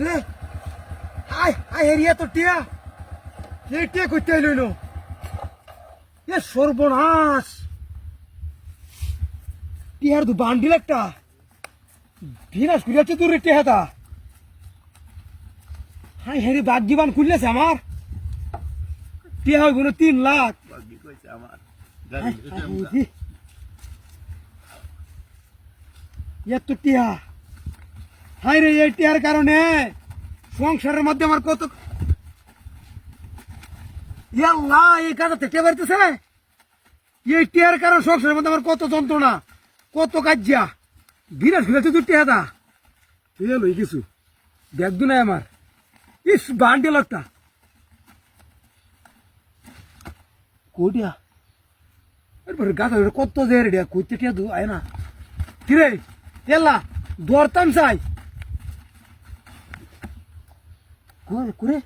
রে আয় আয় হেরিয়া তো টিয়া এই টিয়া করতে এলো এ সর্বনাশ টিয়ার দু বান্ডিল একটা ভিনাশ করিয়াছে তোর টেহাটা হাই হেরি বাদ জীবন খুললেছে আমার টিয়া হইব না 3 লাখ এত টিয়া হাই রে এই টিয়ার কারণে সংসারের মধ্যে আমার কত এই কাজা থেকে বাড়তেছে এই টিয়ার কারণ সংসারের মধ্যে আমার কত যন্ত্রণা কত কাজিয়া বিরাট ঘুরেছে তুই টিয়াদা এলো কিছু দেখদু নাই আমার ইস বান্ডেল একটা কোটিয়া এরপরে গাছ কত যে রেডিয়া কইতে টিয়া দু আয় না কিরে এলা দরতাম চাই করে